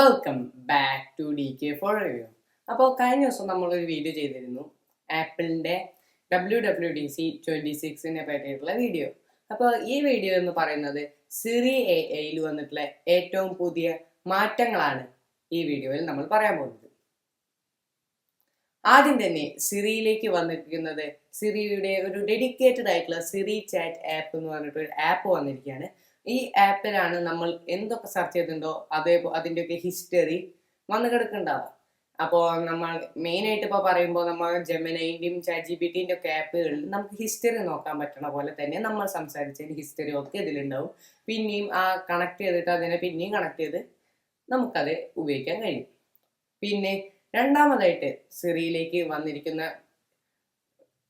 Welcome back to DK4 review. അപ്പോൾ കഴിഞ്ഞ ദിവസം നമ്മളൊരു വീഡിയോ ചെയ്തിരുന്നു ആപ്പിളിൻ്റെ WWDC 26 പറ്റിയിട്ടുള്ള വീഡിയോ. അപ്പോൾ ഈ വീഡിയോ എന്ന് പറയുന്നത് സിറി AI വന്നിട്ടുള്ള ഏറ്റവും പുതിയ മാറ്റങ്ങളാണ് ഈ വീഡിയോയിൽ നമ്മൾ പറയാൻ പോകുന്നത്. ആദ്യം തന്നെ സിറിയിലേക്ക് വന്നിരിക്കുന്നത് സിറിയുടെ ഒരു ഡെഡിക്കേറ്റഡ് ആയിട്ടുള്ള സിറി ചാറ്റ് ആപ്പ് എന്ന് പറഞ്ഞിട്ടൊരു ആപ്പ് വന്നിരിക്കുകയാണ്. ഈ ആപ്പിലാണ് നമ്മൾ എന്തൊക്കെ സെർച്ച് ചെയ്തിട്ടുണ്ടോ അതിൻ്റെയൊക്കെ ഹിസ്റ്ററി വന്നു കിടക്കുന്നുണ്ടാവുക. അപ്പോൾ നമ്മൾ മെയിനായിട്ട് ഇപ്പോൾ പറയുമ്പോൾ നമ്മൾ ജെമിനൈൻ്റെയും ChatGPTൻ്റെ ഒക്കെ ആപ്പുകളിൽ നമുക്ക് ഹിസ്റ്ററി നോക്കാൻ പറ്റണ പോലെ തന്നെ നമ്മൾ സംസാരിച്ചതിന് ഹിസ്റ്ററി ഒക്കെ ഇതിലുണ്ടാവും. പിന്നെയും ആ കണക്ട് ചെയ്തിട്ട് അതിനെ പിന്നെയും കണക്ട് ചെയ്ത് നമുക്കത് ഉപയോഗിക്കാൻ കഴിയും. പിന്നെ രണ്ടാമതായിട്ട് സിറിയിലേക്ക് വന്നിരിക്കുന്ന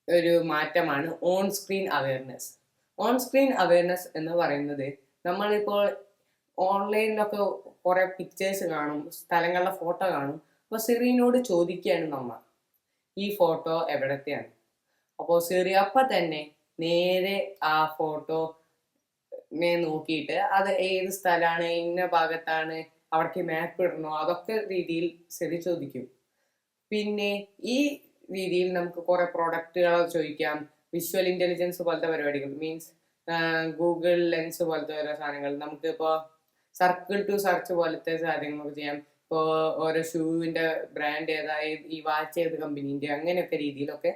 ഒരു മാറ്റമാണ് on screen awareness. On screen awareness എന്ന് പറയുന്നത് നമ്മളിപ്പോൾ ഓൺലൈനിലൊക്കെ കുറേ പിക്ചേഴ്സ് കാണും, സ്ഥലങ്ങളുടെ ഫോട്ടോ കാണും. അപ്പോൾ സിറിനോട് ചോദിക്കുകയാണ് നമ്മൾ ഈ ഫോട്ടോ എവിടത്തെയാണ്. അപ്പോൾ സിറി അപ്പം തന്നെ നേരെ ആ ഫോട്ടോനെ നോക്കിയിട്ട് അത് ഏത് സ്ഥലമാണ്, ഇന്ന ഭാഗത്താണ്, അവിടേക്ക് മാപ്പ് ഇടണോ, അതൊക്കെ രീതിയിൽ സിറി ചോദിക്കും. പിന്നെ ഈ രീതിയിൽ നമുക്ക് കുറേ പ്രൊഡക്റ്റുകൾ ചോദിക്കാം. വിഷ്വൽ ഇൻ്റലിജൻസ് പോലത്തെ പരിപാടികൾ, മീൻസ് ഗൂഗിൾ ലെൻസ് പോലത്തെ ഓരോ സാധനങ്ങൾ, നമുക്ക് ഇപ്പോൾ സർക്കിൾ ടു സെർച്ച് പോലത്തെ കാര്യങ്ങളൊക്കെ ചെയ്യാം. ഇപ്പോൾ ഓരോ ഷൂവിൻ്റെ ബ്രാൻഡ് ഏതാ, ഈ വാച്ച് ഏത് കമ്പനീൻ്റെ, അങ്ങനെയൊക്കെ രീതിയിലൊക്കെ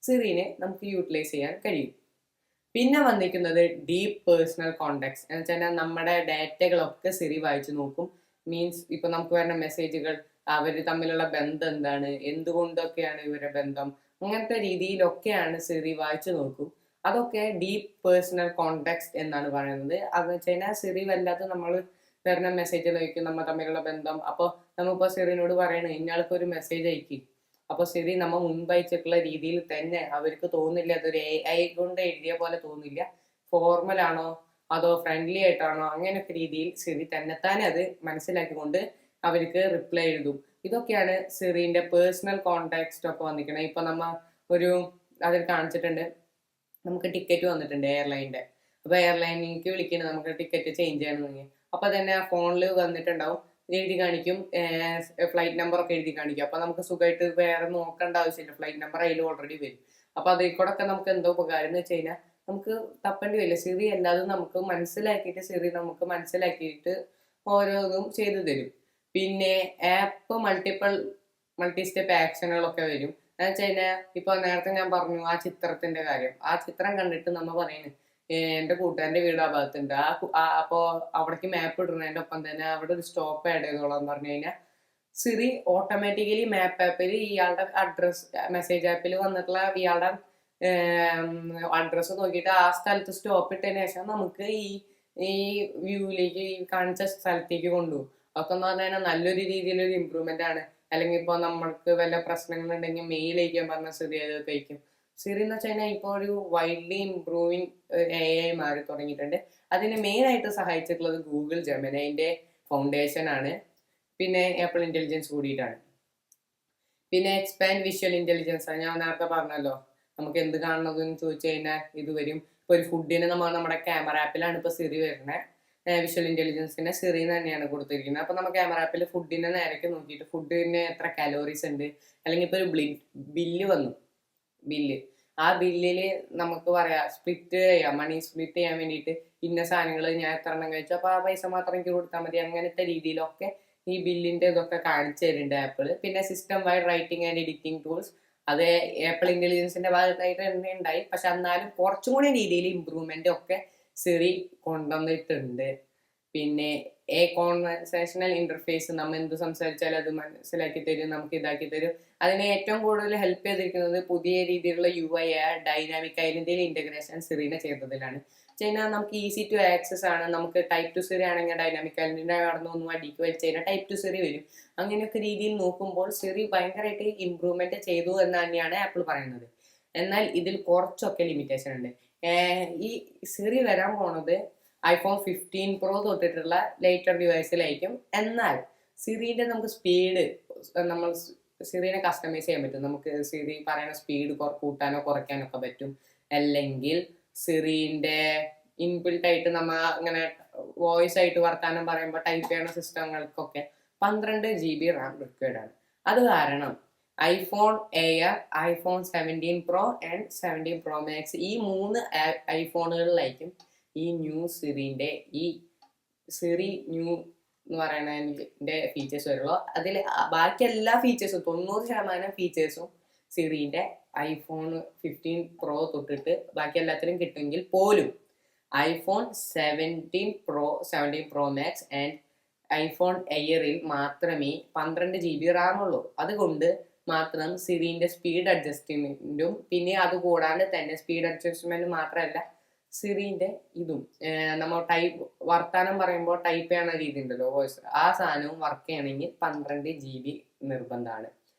സിറിനെ നമുക്ക് യൂട്ടിലൈസ് ചെയ്യാൻ കഴിയും. പിന്നെ വന്നിരിക്കുന്നത് ഡീപ്പ് പേഴ്സണൽ കോണ്ടാക്ട്സ് എന്ന് വെച്ചാൽ നമ്മുടെ ഡാറ്റകളൊക്കെ സിറി വായിച്ചു നോക്കും. മീൻസ് ഇപ്പോൾ നമുക്ക് വരുന്ന മെസ്സേജുകൾ, അവർ തമ്മിലുള്ള ബന്ധം എന്താണ്, എന്തുകൊണ്ടൊക്കെയാണ് ഇവരുടെ ബന്ധം, അങ്ങനത്തെ രീതിയിലൊക്കെയാണ് സിറി വായിച്ചു നോക്കും. അതൊക്കെ ഡീപ്പ് പേഴ്സണൽ കോണ്ടാക്ട്സ് എന്നാണ് പറയുന്നത്. അതെന്ന് വെച്ച് കഴിഞ്ഞാൽ സിറി വല്ലാതെ നമ്മൾ വരുന്ന മെസ്സേജുകൾ അയക്കും, നമ്മൾ തമ്മിലുള്ള ബന്ധം. അപ്പോൾ നമ്മളിപ്പോൾ സിറിനോട് പറയണത് ഇന്നയാൾക്കൊരു മെസ്സേജ് അയക്കും. അപ്പോൾ സിറി നമ്മൾ മുൻപ് അയച്ചിട്ടുള്ള രീതിയിൽ തന്നെ അവർക്ക് തോന്നില്ല, അതൊരു AI കൊണ്ട് എഴുതിയ പോലെ തോന്നില്ല, ഫോർമലാണോ അതോ ഫ്രണ്ട്ലി ആയിട്ടാണോ, അങ്ങനെയൊക്കെ രീതിയിൽ സിറി തന്നെത്താനെ അത് മനസ്സിലാക്കിക്കൊണ്ട് അവർക്ക് റിപ്ലൈ എഴുതും. ഇതൊക്കെയാണ് സിറിൻ്റെ പേഴ്സണൽ കോണ്ടാക്ട്സ് ഒക്കെ വന്നിരിക്കുന്നത്. ഇപ്പം നമ്മൾ അതിൽ കാണിച്ചിട്ടുണ്ട്, നമുക്ക് ടിക്കറ്റ് വന്നിട്ടുണ്ട് എയർലൈനിൻ്റെ. അപ്പോൾ എയർലൈനിലേക്ക് വിളിക്കുന്നത് നമുക്ക് ടിക്കറ്റ് ചേഞ്ച് ചെയ്യണമെങ്കിൽ അപ്പോൾ തന്നെ ഫോണിൽ വന്നിട്ടുണ്ടാവും, എഴുതി കാണിക്കും, ഫ്ലൈറ്റ് നമ്പറൊക്കെ എഴുതി കാണിക്കും. അപ്പോൾ നമുക്ക് സുഖമായിട്ട് വേറെ നോക്കേണ്ട ആവശ്യമില്ല, ഫ്ലൈറ്റ് നമ്പർ അതിൽ ഓൾറെഡി വരും. അപ്പോൾ അതിൽ കൂടെ ഒക്കെ നമുക്ക് എന്തോ ഉപകാരം എന്ന് വെച്ച് കഴിഞ്ഞാൽ നമുക്ക് തപ്പേണ്ടി വരില്ല. സിറി എല്ലാതും നമുക്ക് മനസ്സിലാക്കിയിട്ട് ഓരോന്നും ചെയ്തു തരും. പിന്നെ ആപ്പ് മൾട്ടി സ്റ്റെപ്പ് ആക്ഷനുകളൊക്കെ വരും. എന്ന് വെച്ച് കഴിഞ്ഞാൽ ഇപ്പോൾ നേരത്തെ ഞാൻ പറഞ്ഞു ആ ചിത്രത്തിൻ്റെ കാര്യം, ആ ചിത്രം കണ്ടിട്ട് നമ്മൾ പറയുന്നത് എൻ്റെ കൂട്ടുകാരൻ്റെ വീട് ആ ഭാഗത്തുണ്ട്, അപ്പോൾ അവിടേക്ക് മാപ്പ് ഇടുന്നതിൻ്റെ ഒപ്പം തന്നെ അവിടെ ഒരു സ്റ്റോപ്പ് ആഡ് ചെയ്തോളാം പറഞ്ഞു കഴിഞ്ഞാൽ സിറി ഓട്ടോമാറ്റിക്കലി മാപ്പ് ആപ്പിൽ ഇയാളുടെ അഡ്രസ്, മെസ്സേജ് ആപ്പിൽ വന്നിട്ടുള്ള ഇയാളുടെ അഡ്രസ്സ് നോക്കിയിട്ട് ആ സ്ഥലത്ത് സ്റ്റോപ്പ് ഇട്ടതിന് ശേഷം നമുക്ക് ഈ വ്യൂവിലേക്ക്, ഈ കാണിച്ച സ്ഥലത്തേക്ക് കൊണ്ടുപോകും. അതൊക്കെ എന്ന് പറഞ്ഞു കഴിഞ്ഞാൽ നല്ലൊരു രീതിയിലൊരു ഇമ്പ്രൂവ്മെൻ്റ് ആണ്. അല്ലെങ്കിൽ ഇപ്പോൾ നമ്മൾക്ക് വല്ല പ്രശ്നങ്ങളുണ്ടെങ്കിൽ മെയിൽ അയക്കാൻ പറഞ്ഞാൽ സിറി അതൊക്കെ അയക്കും. സിറി എന്ന് വെച്ച് കഴിഞ്ഞാൽ ഇപ്പോൾ ഒരു വൈഡ്ലി ഇംപ്രൂവിങ് AI മാറി തുടങ്ങിയിട്ടുണ്ട്. അതിന് മെയിനായിട്ട് സഹായിച്ചിട്ടുള്ളത് ഗൂഗിൾ ജെമിനൈൻ്റെ ഫൗണ്ടേഷൻ ആണ്, പിന്നെ ആപ്പിൾ ഇൻ്റലിജൻസ് കൂടിയിട്ടാണ്. പിന്നെ എക്സ്പാൻഡ് വിഷ്വൽ ഇൻ്റലിജൻസ് ആണ്. ഞാൻ നേരത്തെ പറഞ്ഞല്ലോ, നമുക്ക് എന്ത് കാണണമെന്ന് ചോദിച്ചു കഴിഞ്ഞാൽ ഇത് വരും. ഇപ്പോൾ ഒരു ഫുഡിന് നമ്മുടെ ക്യാമറ ആപ്പിലാണ് ഇപ്പോൾ സിറി വരുന്നത്. വിഷ്വൽ ഇൻ്റലിജൻസിനെ സിറി തന്നെയാണ് കൊടുത്തിരിക്കുന്നത്. അപ്പോൾ നമ്മൾ ക്യാമറ ആപ്പിൽ ഫുഡിനെ നേരൊക്കെ നോക്കിയിട്ട് ഫുഡിന് എത്ര കാലോറീസ് ഉണ്ട്, അല്ലെങ്കിൽ ഇപ്പോൾ ഒരു ബില്ല് വന്നു, ആ ബില്ലിൽ നമുക്ക് പറയാം സ്പ്ലിറ്റ് ചെയ്യാം, മണി സ്പ്ലിറ്റ് ചെയ്യാൻ വേണ്ടിയിട്ട് ഇന്ന സാധനങ്ങൾ ഞാൻ എത്ര എണ്ണം കഴിച്ചു, അപ്പോൾ ആ പൈസ മാത്രം എനിക്ക് കൊടുത്താൽ മതി, അങ്ങനത്തെ രീതിയിലൊക്കെ ഈ ബില്ലിൻ്റെ ഇതൊക്കെ കാണിച്ചു തരുന്നുണ്ട് ആപ്പിൾ. പിന്നെ system wide writing and editing tools, അത് ആപ്പിൾ ഇൻ്റലിജൻസിൻ്റെ ഭാഗത്തായിട്ട് തന്നെ ഉണ്ടായി. പക്ഷെ എന്നാലും കുറച്ചും കൂടി രീതിയിൽ ഇമ്പ്രൂവ്മെൻ്റ് ഒക്കെ സിറി കൊണ്ടുവന്നിട്ടുണ്ട്. പിന്നെ കോൺവെർസേഷണൽ ഇൻ്റർഫേസ്, നമ്മൾ എന്ത് സംസാരിച്ചാലും അത് മനസ്സിലാക്കി തരും, നമുക്ക് ഇതാക്കി തരും. അതിനെ ഏറ്റവും കൂടുതൽ ഹെൽപ്പ് ചെയ്തിരിക്കുന്നത് പുതിയ രീതിയിലുള്ള UI ഡൈനാമിക് ഐഡൻറ്റിറ്റി ഇൻ്റഗ്രേഷൻ സിറിനെ ചെയ്തതിലാണ്. കഴിഞ്ഞാൽ നമുക്ക് ഈസി ടു ആക്സസ് ആണ്. നമുക്ക് ടൈപ്പ് ടു സിറി ആണെങ്കിൽ ഡൈനാമിക് ഐഡൻറ്റിറ്റി കടന്നൊന്നും അടിക്ക് വലിച്ച് കഴിഞ്ഞാൽ ടൈപ്പ് ടു സിറി വരും. അങ്ങനെയൊക്കെ രീതിയിൽ നോക്കുമ്പോൾ സിറി ഭയങ്കരമായിട്ട് ഇമ്പ്രൂവ്മെൻറ്റ് ചെയ്തു എന്ന് തന്നെയാണ് ആപ്പിൾ പറയുന്നത്. എന്നാൽ ഇതിൽ കുറച്ചൊക്കെ ലിമിറ്റേഷൻ ഉണ്ട്. ഈ സിറി വരാൻ പോണത് iPhone 15 Pro തൊട്ടിട്ടുള്ള ലേറ്റർ ഡിവൈസിലായിരിക്കും. എന്നാൽ സിറിൻ്റെ നമുക്ക് സ്പീഡ്, നമ്മൾ സിറിനെ കസ്റ്റമൈസ് ചെയ്യാൻ പറ്റും. നമുക്ക് സിറി പറയുന്ന സ്പീഡ് കൂട്ടാനോ കുറയ്ക്കാനോ ഒക്കെ പറ്റും. അല്ലെങ്കിൽ സിറിൻ്റെ ഇൻബിൽട്ട് ആയിട്ട് നമ്മൾ ഇങ്ങനെ വോയിസ് ആയിട്ട് വർത്താനം പറയുമ്പോൾ ടൈപ്പ് ചെയ്യുന്ന സിസ്റ്റങ്ങൾക്കൊക്കെ 12 GB റാം റിക്വയർഡ് ആണ്. അത് കാരണം iPhone air, iPhone 17 Pro and 17 Pro Max ഈ 3 ഐഫോണുകളിലായിരിക്കും ഈ ന്യൂ സിറിന്റെ ഈ സിറി ന്യൂ എന്ന് പറയുന്നതിന്റെ ഫീച്ചേഴ്സ് വരുള്ളൂ. അതിൽ ബാക്കി എല്ലാ ഫീച്ചേഴ്സും 90% ഫീച്ചേഴ്സും സിറിന്റെ ഐഫോൺ 15 Pro തൊട്ടിട്ട് ബാക്കി എല്ലാത്തിലും കിട്ടുമെങ്കിൽ പോലും iPhone 17 Pro, 17 Pro Max and iPhone എയറിൽ മാത്രമേ 12 GB റാം ഉള്ളൂ. അതുകൊണ്ട് മാത്രം സിറിന്റെ സ്പീഡ് അഡ്ജസ്റ്റ്മെന്റും പിന്നെ അതുകൂടാതെ തന്നെ സ്പീഡ് അഡ്ജസ്റ്റ്മെന്റ് മാത്രമല്ല സിറിന്റെ ഇതും നമ്മൾ വർത്താനം പറയുമ്പോൾ ടൈപ്പ് ചെയ്യുന്ന രീതി ഉണ്ടല്ലോ വോയിസ്, ആ സാധനവും വർക്ക് ചെയ്യണമെങ്കിൽ 12 GB നിർബന്ധമാണ്.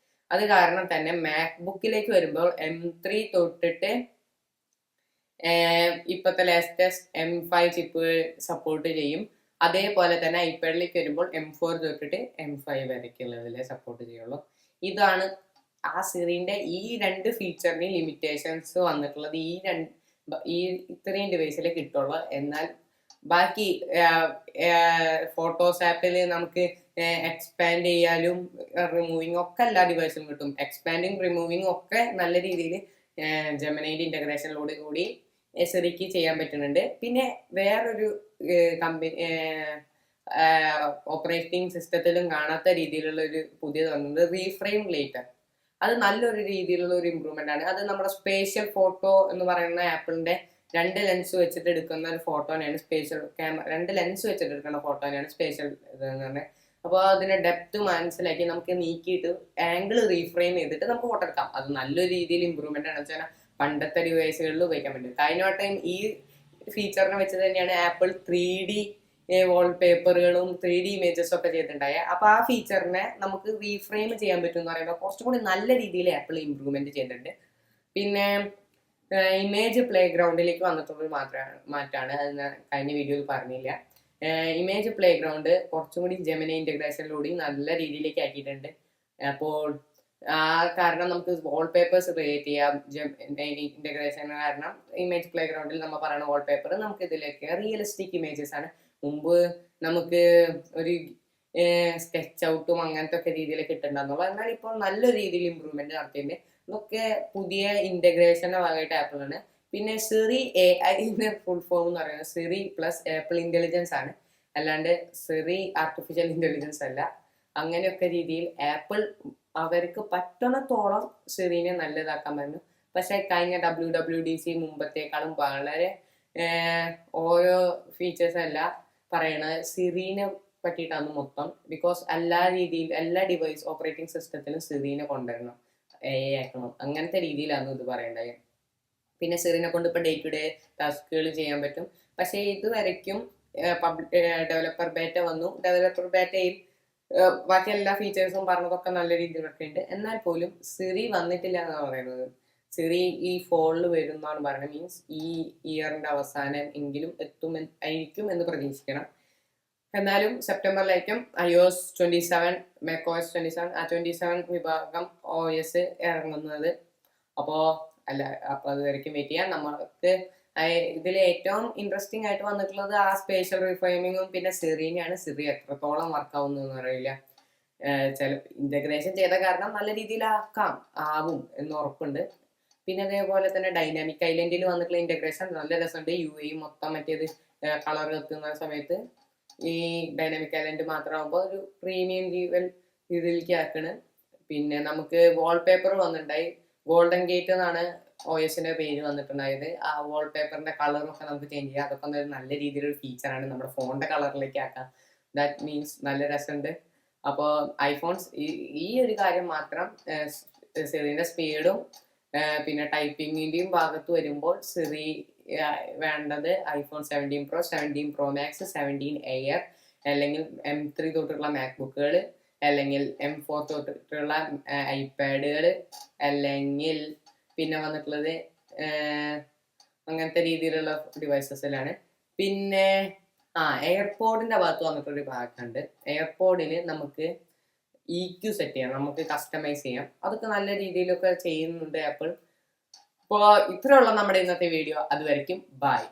അത് കാരണം തന്നെ മാക്ബുക്കിലേക്ക് വരുമ്പോൾ M3 തൊട്ടിട്ട് ഇപ്പോഴത്തെ ലേറ്റസ്റ്റ് M5 ചിപ്പ് സപ്പോർട്ട് ചെയ്യും. അതേപോലെ തന്നെ ഐപാഡിലേക്ക് വരുമ്പോൾ M4 തൊട്ടിട്ട് M5 വരയ്ക്കുള്ളതിലെ സപ്പോർട്ട് ചെയ്യുള്ളൂ. ഇതാണ് ആ സിറിന്റെ ഈ 2 ഫീച്ചറിന് ലിമിറ്റേഷൻസ് വന്നിട്ടുള്ളത്. ഈ ഇത്രയും ഡിവൈസിൽ കിട്ടുള്ളൂ. എന്നാൽ ബാക്കി ഫോട്ടോസ് ആപ്പിൽ നമുക്ക് എക്സ്പാൻഡ് ചെയ്യാനും റിമൂവിങ് ഒക്കെ എല്ലാ ഡിവൈസിലും കിട്ടും. എക്സ്പാൻഡിങ് റിമൂവിങ് ഒക്കെ നല്ല രീതിയിൽ ജെമിനിയുടെ ഇന്റഗ്രേഷനിലൂടെ കൂടി സിറിക്ക് ചെയ്യാൻ പറ്റുന്നുണ്ട്. പിന്നെ വേറൊരു കമ്പനി ഓപ്പറേറ്റിംഗ് സിസ്റ്റത്തിലും കാണാത്ത രീതിയിലുള്ള ഒരു പുതിയത് വന്നത് റീഫ്രെയിം ലേറ്റർ. അത് നല്ലൊരു രീതിയിലുള്ള ഒരു ഇമ്പ്രൂവ്മെന്റ് ആണ്. അത് നമ്മുടെ സ്പേഷ്യൽ ഫോട്ടോ എന്ന് പറയുന്ന ആപ്പിളിന്റെ 2 ലെൻസ് വെച്ചിട്ട് എടുക്കുന്ന ഒരു ഫോട്ടോനെയാണ് സ്പേഷ്യൽ ക്യാമറ, 2 ലെൻസ് വെച്ചിട്ട് എടുക്കുന്ന ഫോട്ടോനെയാണ് സ്പേഷ്യൽ ഇതെന്ന് പറഞ്ഞത്. അപ്പോൾ അതിന്റെ ഡെപ്ത് മനസ്സിലാക്കി നമുക്ക് നീക്കിയിട്ട് ആംഗിൾ റീഫ്രെയിം ചെയ്തിട്ട് നമുക്ക് ഫോട്ടോ എടുക്കാം. അത് നല്ലൊരു രീതിയിൽ ഇമ്പ്രൂവ്മെന്റ് ആണ് വെച്ചാൽ പണ്ടത്തെ ഡിവൈസുകളിൽ ഉപയോഗിക്കാൻ പറ്റും. കഴിഞ്ഞ വട്ടം ഈ ഫീച്ചറിനെ വെച്ച് തന്നെയാണ് ആപ്പിൾ 3D വാൾപേപ്പറുകളും 3D ഇമേജസും ഒക്കെ ചെയ്തിട്ടുണ്ടായത്. അപ്പോൾ ആ ഫീച്ചറിനെ നമുക്ക് റീഫ്രെയിം ചെയ്യാൻ പറ്റും എന്ന് പറയുമ്പോൾ കുറച്ചും കൂടി നല്ല രീതിയിൽ ആപ്പിൾ ഇമ്പ്രൂവ്മെന്റ് ചെയ്തിട്ടുണ്ട്. പിന്നെ ഇമേജ് പ്ലേ ഗ്രൗണ്ടിലേക്ക് വന്നിട്ടുള്ള മാറ്റാണ്. അത് ഞാൻ കഴിഞ്ഞ വീഡിയോയിൽ പറഞ്ഞില്ല. ഇമേജ് പ്ലേ ഗ്രൗണ്ട് കുറച്ചും കൂടി ജെമിനി ഇന്റഗ്രേഷനിലൂടെ നല്ല രീതിയിലേക്ക് ആക്കിയിട്ടുണ്ട്. അപ്പോൾ കാരണം നമുക്ക് വാൾപേപ്പേഴ്സ് ക്രിയേറ്റ് ചെയ്യാം. ഇന്റഗ്രേഷൻ കാരണം ഇമേജ് പ്ലേ ഗ്രൗണ്ടിൽ നമ്മൾ പറയുന്ന വാൾപേപ്പർ നമുക്ക് ഇതിലേക്ക് റിയലിസ്റ്റിക് ഇമേജസ് ആണ്. മുമ്പ് നമുക്ക് ഒരു സ്കെച്ച് ഔട്ടും അങ്ങനത്തെ ഒക്കെ രീതിയിൽ കിട്ടുന്നുണ്ടെന്നുള്ളൂ. എന്നാൽ ഇപ്പോൾ നല്ലൊരു രീതിയിൽ ഇമ്പ്രൂവ്മെന്റ് നടത്തിയിട്ടുണ്ട്. ഇതൊക്കെ പുതിയ ഇന്റഗ്രേഷന്റെ ഭാഗമായിട്ട് ആപ്പിളാണ്. പിന്നെ സിറി AI ഫുൾ ഫോം എന്ന് പറയുന്നത് സിറി പ്ലസ് ആപ്പിൾ ഇന്റലിജൻസ് ആണ്, അല്ലാണ്ട് സിറി ആർട്ടിഫിഷ്യൽ ഇന്റലിജൻസ് അല്ല. അങ്ങനെയൊക്കെ രീതിയിൽ ആപ്പിൾ അവർക്ക് പറ്റണത്തോളം സിറിനെ നല്ലതാക്കാൻ പറഞ്ഞു. പക്ഷെ കഴിഞ്ഞ WWDC മുമ്പത്തേക്കാളും വളരെ ഓരോ ഫീച്ചേഴ്സ് അല്ല പറയണത് സിറിനെ പറ്റിയിട്ടാണ് മൊത്തം. ബിക്കോസ് എല്ലാ ഡിവൈസ് ഓപ്പറേറ്റിംഗ് സിസ്റ്റത്തിലും സിറിനെ കൊണ്ടുവരണം, AI ആക്കണം, അങ്ങനത്തെ രീതിയിലാണ് ഇത് പറയേണ്ടത്. പിന്നെ സിറിനെ കൊണ്ട് ഇപ്പോൾ ഡേ ടു ഡേ ടാസ്കുകൾ ചെയ്യാൻ പറ്റും. പക്ഷേ ഇതുവരയ്ക്കും ഡെവലപ്പർ ബേറ്റ വന്നു. ഡെവലപ്പർ ബേറ്റയിൽ ബാക്കി എല്ലാ ഫീച്ചേഴ്സും പറഞ്ഞതൊക്കെ നല്ല രീതിയിലൊക്കെ ഉണ്ട്. എന്നാൽ പോലും സിറി വന്നിട്ടില്ല എന്നാണ് പറയുന്നത്. സിറി ഈ ഫോണിൽ വരും എന്നാണ് പറയുന്നത്. മീൻസ് ഈ ഇയറിന്റെ അവസാനം എങ്കിലും ആയിരിക്കും എന്ന് പ്രതീക്ഷിക്കണം. എന്നാലും സെപ്റ്റംബറിലായിരിക്കും iOS 27, macOS 27, ആ 27 വിഭാഗം OS ഇറങ്ങുന്നത്. അപ്പോൾ അതുവരെയ്ക്കും വെയിറ്റ് ചെയ്യാം. നമ്മൾക്ക് ഇതിൽ ഏറ്റവും ഇൻട്രസ്റ്റിംഗ് ആയിട്ട് വന്നിട്ടുള്ളത് ആ സ്പേഷ്യൽ റിഫ്രെയിമിങ്ങും പിന്നെ സിറിനെയാണ്. സിറി എത്രത്തോളം വർക്കാവുന്നതെന്ന് അറിയില്ല. ചില ഇന്റഗ്രേഷൻ ചെയ്ത കാരണം നല്ല രീതിയിൽ ആവും എന്ന് ഉറപ്പുണ്ട്. പിന്നെ അതേപോലെ തന്നെ ഡൈനാമിക് ഐലൻഡിൽ വന്നിട്ടുള്ള ഇന്റഗ്രേഷൻ നല്ല രസമുണ്ട്. UAE മൊത്തം മറ്റേത് കളർ എത്തുന്ന സമയത്ത് ഈ ഡൈനാമിക് ഐലൻഡ് മാത്രമാകുമ്പോൾ ഒരു പ്രീമിയം ഇതിലേക്ക് ആക്കണ്. പിന്നെ നമുക്ക് വാൾപേപ്പർ വന്നിട്ടുണ്ടായി. ഗോൾഡൻ ഗേറ്റ് എന്നാണ് OSന്റെ പേര് വന്നിട്ടുണ്ടായത്. ആ വാൾപേപ്പറിന്റെ കളറും ഒക്കെ നമുക്ക് ചേഞ്ച് ചെയ്യാം. അതൊക്കെ ഒരു നല്ല രീതിയിലൊരു ഫീച്ചറാണ്. നമ്മുടെ ഫോണിന്റെ കളറിലേക്ക് ആക്കാം. ദാറ്റ് മീൻസ് നല്ല രസമുണ്ട്. അപ്പോൾ ഐഫോൺസ് ഈ ഒരു കാര്യം മാത്രം സിറിന്റെ സ്പീഡും പിന്നെ ടൈപ്പിങ്ങിന്റെയും ഭാഗത്ത് വരുമ്പോൾ സിറി വേണ്ടത് iPhone 17 Pro, 17 Pro Max, 17 Air അല്ലെങ്കിൽ M3 തൊട്ടുള്ള മാക്ബുക്കുകൾ, അല്ലെങ്കിൽ M4 തൊട്ടിട്ടുള്ള ഐപാഡുകൾ, അല്ലെങ്കിൽ പിന്നെ വന്നിട്ടുള്ളത് അങ്ങനത്തെ രീതിയിലുള്ള ഡിവൈസസിലാണ്. പിന്നെ എയർപോഡിന്റെ ഭാഗത്ത് വന്നിട്ടൊരു ഭാഗമുണ്ട്. എയർപോഡിൽ നമുക്ക് EQ സെറ്റ് ചെയ്യാം, നമുക്ക് കസ്റ്റമൈസ് ചെയ്യാം. അതൊക്കെ നല്ല രീതിയിലൊക്കെ ചെയ്യുന്നുണ്ട് ആപ്പിൾ. അപ്പോൾ ഇത്രയുള്ള നമ്മുടെ ഇന്നത്തെ വീഡിയോ. അതുവരെയ്ക്കും ബൈ.